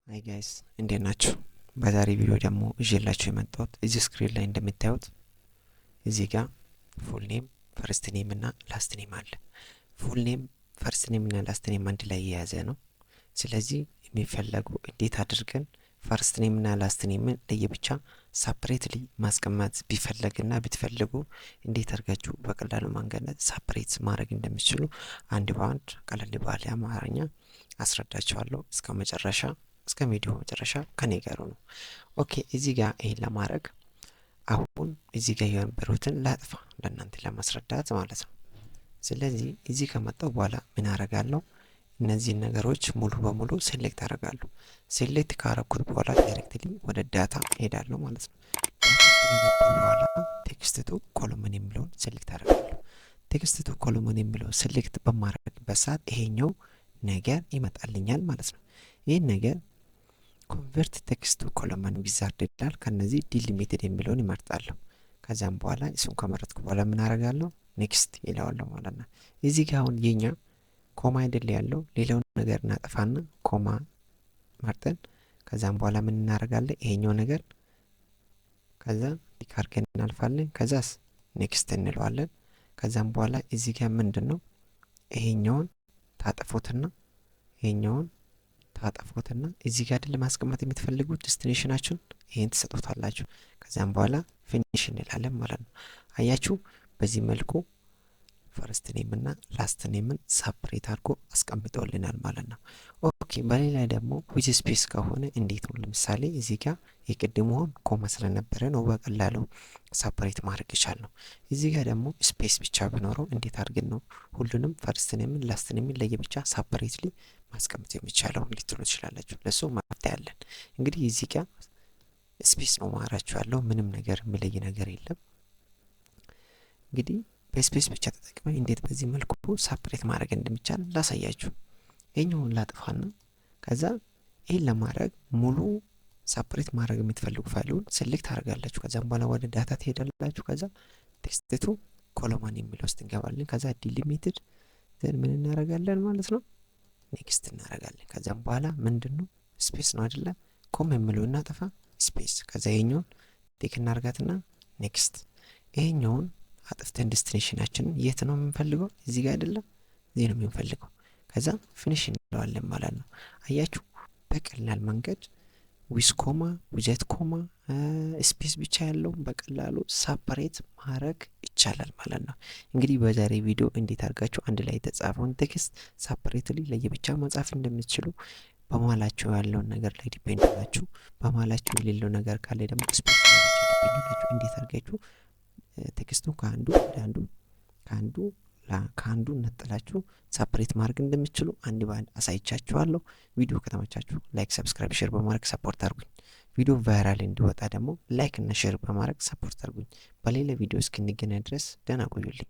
ሃይ ጋይስ እንዴት ናችሁ? በዛሬ ቪዲዮ ደግሞ ይዤላችሁ የመጣሁት እዚህ ስክሪን ላይ እንደምታዩት እዚህ ጋር ፉል ኔም፣ ፈርስት ኔም እና ላስት ኔም አለ። ፉል ኔም፣ ፈርስት ኔም እና ላስት ኔም አንድ ላይ የያዘ ነው። ስለዚህ የሚፈለጉ እንዴት አድርገን ፈርስት ኔም እና ላስት ኔምን ለየብቻ ሳፕሬትሊ ማስቀመጥ ቢፈለግና ብትፈልጉ እንዴት አድርጋችሁ በቀላሉ መንገድ ሳፕሬት ማድረግ እንደሚችሉ አንድ በአንድ ቀለል ባለ አማርኛ አስረዳችኋለሁ። እስከ ቪዲዮ መጨረሻ ከኔ ጋር ነው። ኦኬ እዚህ ጋር ይሄን ለማድረግ አሁን እዚህ ጋር የነበሩትን ላጥፋ ለእናንተ ለማስረዳት ማለት ነው። ስለዚህ እዚህ ከመጣው በኋላ ምን አደርጋለሁ? እነዚህን ነገሮች ሙሉ በሙሉ ሴሌክት አደርጋለሁ። ሴሌክት ካረኩት በኋላ ዳይሬክትሊ ወደ ዳታ ሄዳለሁ ማለት ነው። በኋላ ቴክስት ቱ ኮሎመን የሚለውን ሴሌክት አደርጋለሁ። ቴክስት ቱ ኮሎመን የሚለውን ሴሌክት በማድረግበት ሰዓት ይሄኛው ነገር ይመጣልኛል ማለት ነው። ይህን ነገር ኮንቨርት ቴክስት ቱ ኮሎመን ዊዛርድ ይላል። ከነዚህ ዲሊሚትድ የሚለውን ይመርጣለሁ። ከዛም በኋላ እሱን ከመረጥኩ በኋላ ምን አደርጋለሁ? ኔክስት ይለዋለሁ ማለት ነው። እዚህ ጋር አሁን የኛ ኮማ አይደል ያለው፣ ሌላውን ነገር እናጠፋና ኮማ መርጠን ከዛም በኋላ ምን እናደርጋለን? ይሄኛው ነገር ከዛ ቲክ አድርገን እናልፋለን። ከዛስ ኔክስት እንለዋለን። ከዛም በኋላ እዚህ ጋር ምንድነው ይሄኛውን ታጠፉትና ይሄኛውን ታጠፉትና እዚህ ጋር አይደል ማስቀመጥ የምትፈልጉት ዴስቲኔሽናችሁን ይሄን ትሰጡታላችሁ። ከዛም በኋላ ፊኒሽ እንላለን ማለት ነው። አያችሁ በዚህ መልኩ ፈርስት ኔም እና ላስት ኔምን ሳፕሬት አድርጎ አስቀምጠውልናል ማለት ነው። ኦኬ በሌላ ደግሞ ዊዝ ስፔስ ከሆነ እንዴት ነው? ለምሳሌ እዚህ ጋር የቅድሙን ኮማ ስለነበረ ነው በቀላሉ ሳፕሬት ማድረግ ይቻላል። እዚህ ጋር ደግሞ ስፔስ ብቻ ቢኖረው እንዴት አድርገን ነው ሁሉንም ፈርስት ኔምን ላስት ኔምን ለየብቻ ሳፕሬትሊ ማስቀመጥ የሚቻለው ልትሉ ትችላላችሁ። ለሱ መፍትሄ አለን። እንግዲህ እዚህ ጋር ስፔስ ነው ማራችሁ ያለው፣ ምንም ነገር የሚለይ ነገር የለም። እንግዲህ በስፔስ ብቻ ተጠቅመን እንዴት በዚህ መልኩ ሳፕሬት ማድረግ እንደሚቻል ላሳያችሁ። ይሄኛውን ላጥፋና ከዛ ይሄን ለማድረግ ሙሉ ሳፕሬት ማድረግ የምትፈልጉ ፋይሉን ሴሌክት አድርጋላችሁ። ከዛም በኋላ ወደ ዳታ ትሄዳላችሁ። ከዛ ቴክስት ቱ ኮሎመን የሚለው ውስጥ እንገባለን። ከዛ ዲሊሚትድ ዘን ምን እናደርጋለን ማለት ነው? ኔክስት እናደርጋለን። ከዛም በኋላ ምንድነው ስፔስ ነው አይደለ? ኮም የሚለው እናጠፋ ስፔስ። ከዛ ይሄኛውን ቲክ እናርጋትና ኔክስት። ይሄኛውን አጥፍተን ዴስቲኔሽናችንን የት ነው የምንፈልገው? እዚህ ጋር አይደለም፣ እዚህ ነው የምንፈልገው። ከዛ ፊኒሽ እንለዋለን ማለት ነው። አያችሁ በቀላል መንገድ ዊዝ ኮማ ዊዘት ኮማ ስፔስ ብቻ ያለው በቀላሉ ሳፓሬት ማድረግ ይቻላል ማለት ነው። እንግዲህ በዛሬ ቪዲዮ እንዴት አድርጋችሁ አንድ ላይ የተጻፈውን ቴክስት ሳፓሬትሊ ለየብቻ መጻፍ እንደምትችሉ፣ በመሀላቸው ያለውን ነገር ላይ ዲፔንድ ናችሁ፣ በመሀላቸው የሌለው ነገር ካለ ደግሞ ስፔስ ላይ ብቻ ዲፔንድ ናችሁ። እንዴት አድርጋችሁ ቴክስቱን ከአንዱ ነጥላችሁ ሳፕሬት ማድረግ እንደምትችሉ አንድ ባንድ አሳይቻችኋለሁ። ቪዲዮ ከተመቻችሁ ላይክ፣ ሰብስክራይብ፣ ሼር በማድረግ ሰፖርት አድርጉኝ። ቪዲዮ ቫይራል እንዲወጣ ደግሞ ላይክ እና ሼር በማድረግ ሰፖርት አድርጉኝ። በሌላ ቪዲዮ እስክንገናኝ ድረስ ደህና ቆዩልኝ።